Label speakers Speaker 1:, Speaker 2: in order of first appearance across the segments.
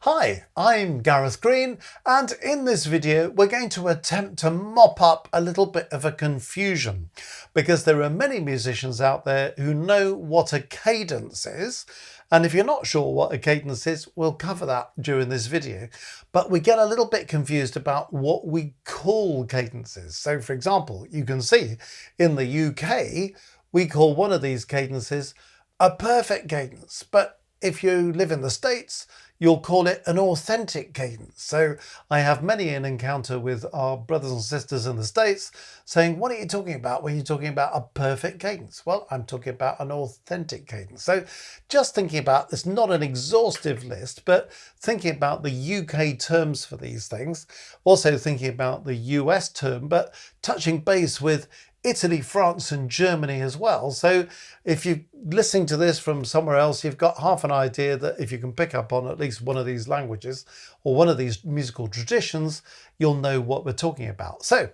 Speaker 1: Hi, I'm Gareth Green, and in this video we're going to attempt to mop up a little bit of a confusion because there are many musicians out there who know what a cadence is, and if you're not sure what a cadence is, we'll cover that during this video. But we get a little bit confused about what we call cadences. So for example, you can see in the UK we call one of these cadences a perfect cadence, but if you live in the States, you'll call it an authentic cadence. So I have many an encounter with our brothers and sisters in the States saying, what are you talking about when you're talking about a perfect cadence? Well, I'm talking about an authentic cadence. So just thinking about this, not an exhaustive list, but thinking about the UK terms for these things, also thinking about the US term, but touching base with Italy, France and Germany as well. So if you're listening to this from somewhere else, you've got half an idea that if you can pick up on at least one of these languages or one of these musical traditions, you'll know what we're talking about. So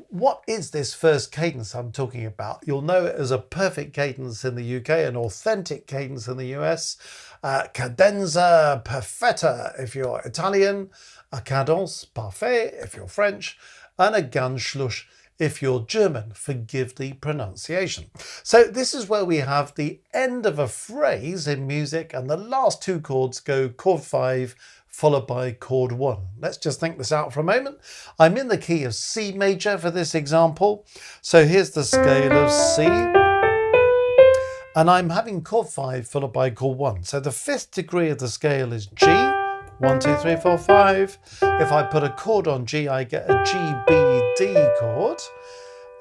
Speaker 1: what is this first cadence I'm talking about? You'll know it as a perfect cadence in the UK, an authentic cadence in the US, cadenza perfetta if you're Italian, a cadence parfait if you're French, and a Ganzschluss if you're German. Forgive the pronunciation. So this is where we have the end of a phrase in music and the last two chords go chord 5 followed by chord 1. Let's just think this out for a moment. I'm in the key of C major for this example. So here's the scale of C. And I'm having chord 5 followed by chord 1. So the fifth degree of the scale is G. 1, 2, 3, 4, 5. If I put a chord on G, I get a G, B, D chord,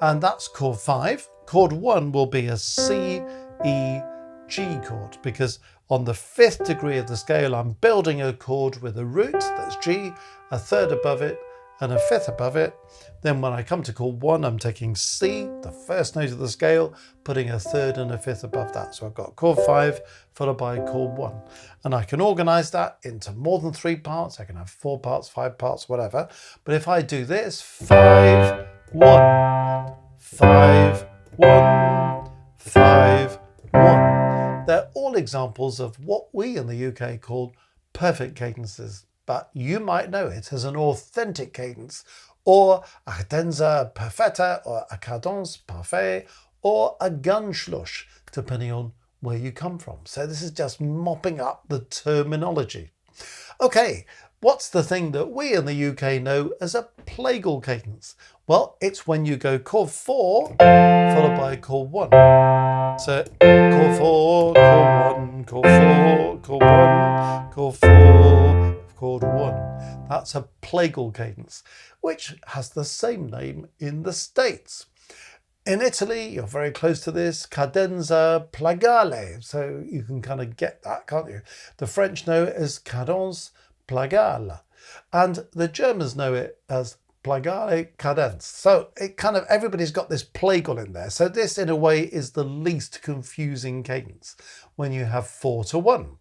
Speaker 1: and that's chord 5. Chord 1 will be a C, E, G chord, because on the fifth degree of the scale, I'm building a chord with a root, that's G, a third above it, and a fifth above it. Then when I come to chord 1, I'm taking C, the first note of the scale, putting a third and a fifth above that. So I've got chord 5 followed by chord 1. And I can organize that into more than 3 parts. I can have 4 parts, 5 parts, whatever. But if I do this, 5, 1, 5, 1, 5, 1. They're all examples of what we in the UK call perfect cadences, but you might know it as an authentic cadence, or a cadenza perfetta, or a cadence parfait, or a Ganzschluss, depending on where you come from. So this is just mopping up the terminology. Okay, what's the thing that we in the UK know as a plagal cadence? Well, it's when you go chord 4 followed by chord 1. So chord 4, chord 1, chord 4, chord 1, chord 4, chord 1. That's a plagal cadence, which has the same name in the States. In Italy, you're very close to this, cadenza plagale. So you can kind of get that, can't you? The French know it as cadence plagale. And the Germans know it as plagale cadence. So it kind of, everybody's got this plagal in there. So this in a way is the least confusing cadence when you have 4 to 1.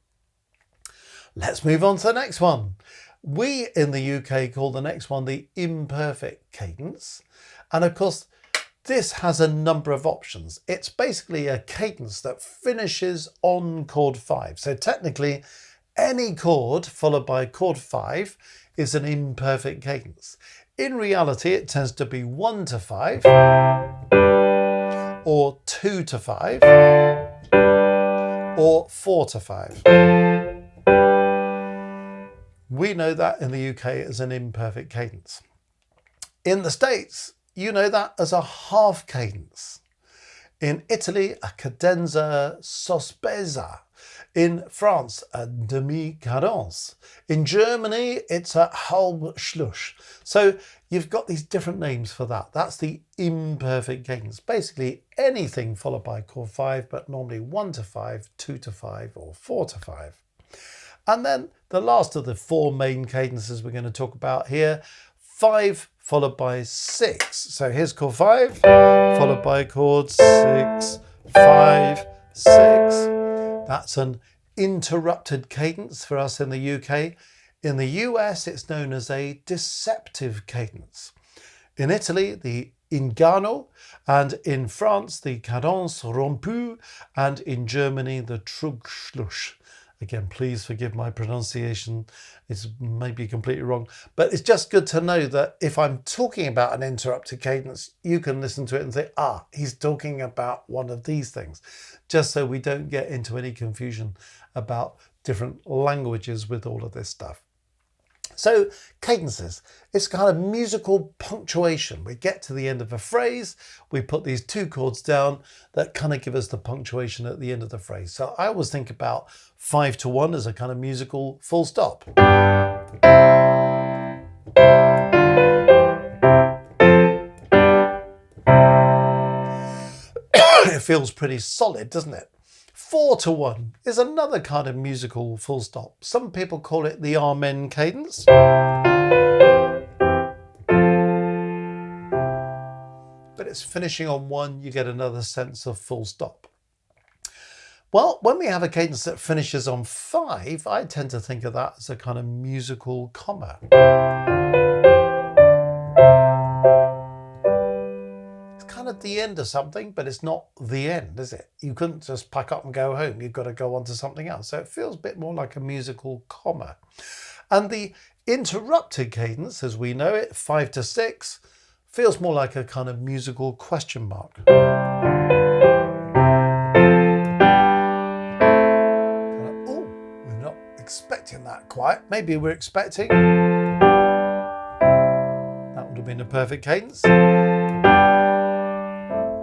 Speaker 1: Let's move on to the next one. We in the UK call the next one the imperfect cadence. And of course, this has a number of options. It's basically a cadence that finishes on chord 5. So technically, any chord followed by chord 5 is an imperfect cadence. In reality, it tends to be 1 to 5, or 2 to 5, or 4 to 5. We know that in the UK as an imperfect cadence. In the States, you know that as a half cadence. In Italy, a cadenza sospesa. In France, a Demi-Cadence. In Germany, it's a Halbschluss. So you've got these different names for that. That's the imperfect cadence. Basically anything followed by chord 5, but normally 1 to 5, 2 to 5, or 4 to 5. And then the last of the 4 main cadences we're going to talk about here, 5 followed by 6. So here's chord 5, followed by chord 6, 5, 6. That's an interrupted cadence for us in the UK. In the US, it's known as a deceptive cadence. In Italy, the ingano, and in France, the cadence rompue, and in Germany, the Trugschluss. Again, please forgive my pronunciation. It's maybe completely wrong, but it's just good to know that if I'm talking about an interrupted cadence, you can listen to it and say, ah, he's talking about one of these things, just so we don't get into any confusion about different languages with all of this stuff. So cadences, it's kind of musical punctuation. We get to the end of a phrase, we put these two chords down that kind of give us the punctuation at the end of the phrase. So I always think about 5-1 as a kind of musical full stop. It feels pretty solid, doesn't it? 4-1 is another kind of musical full stop. Some people call it the Amen cadence. But it's finishing on 1, you get another sense of full stop. Well, when we have a cadence that finishes on 5, I tend to think of that as a kind of musical comma. At the end of something, but it's not the end, is it? You couldn't just pack up and go home. You've got to go on to something else. So it feels a bit more like a musical comma. And the interrupted cadence, as we know it, 5-6, feels more like a kind of musical question mark. Oh, we're not expecting that quite. Maybe we're expecting. That would have been a perfect cadence.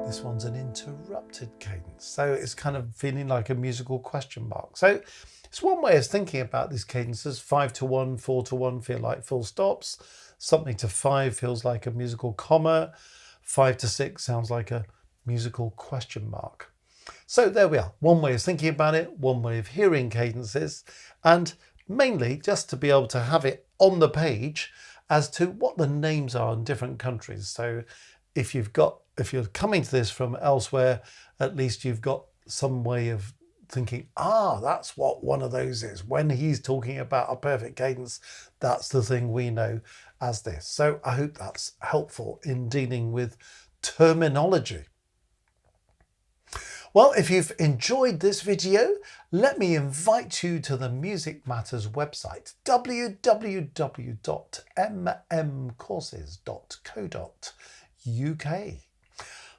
Speaker 1: This one's an interrupted cadence, so it's kind of feeling like a musical question mark. So it's one way of thinking about these cadences. 5-1, 4-1 feel like full stops. Something to 5 feels like a musical comma. 5-6 sounds like a musical question mark. So there we are. One way of thinking about it, one way of hearing cadences, and mainly just to be able to have it on the page as to what the names are in different countries. So if you're coming to this from elsewhere, at least you've got some way of thinking, ah, that's what one of those is. When he's talking about a perfect cadence, that's the thing we know as this. So I hope that's helpful in dealing with terminology. Well, if you've enjoyed this video, let me invite you to the Music Matters website, www.mmcourses.co.uk.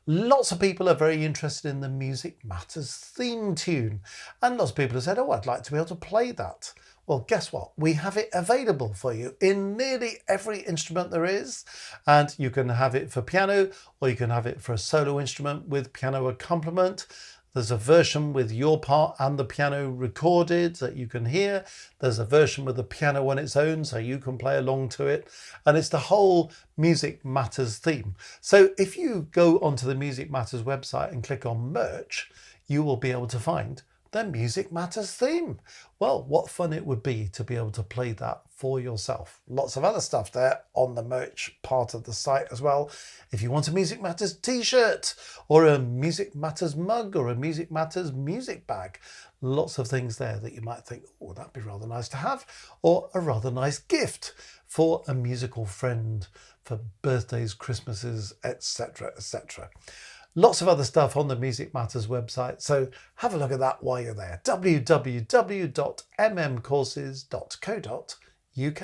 Speaker 1: Lots of people are very interested in the Music Matters theme tune, and lots of people have said, oh, I'd like to be able to play that. Well, guess what? We have it available for you in nearly every instrument there is, and you can have it for piano, or you can have it for a solo instrument with piano accompaniment. There's a version with your part and the piano recorded that you can hear. There's a version with the piano on its own, so you can play along to it. And it's the whole Music Matters theme. So if you go onto the Music Matters website and click on merch, you will be able to find the Music Matters theme. Well, what fun it would be to be able to play that for yourself. Lots of other stuff there on the merch part of the site as well. If you want a Music Matters t-shirt or a Music Matters mug or a Music Matters music bag, lots of things there that you might think, oh, that'd be rather nice to have, or a rather nice gift for a musical friend for birthdays, Christmases, etc., etc. Lots of other stuff on the Music Matters website, so have a look at that while you're there. www.mmcourses.co.uk.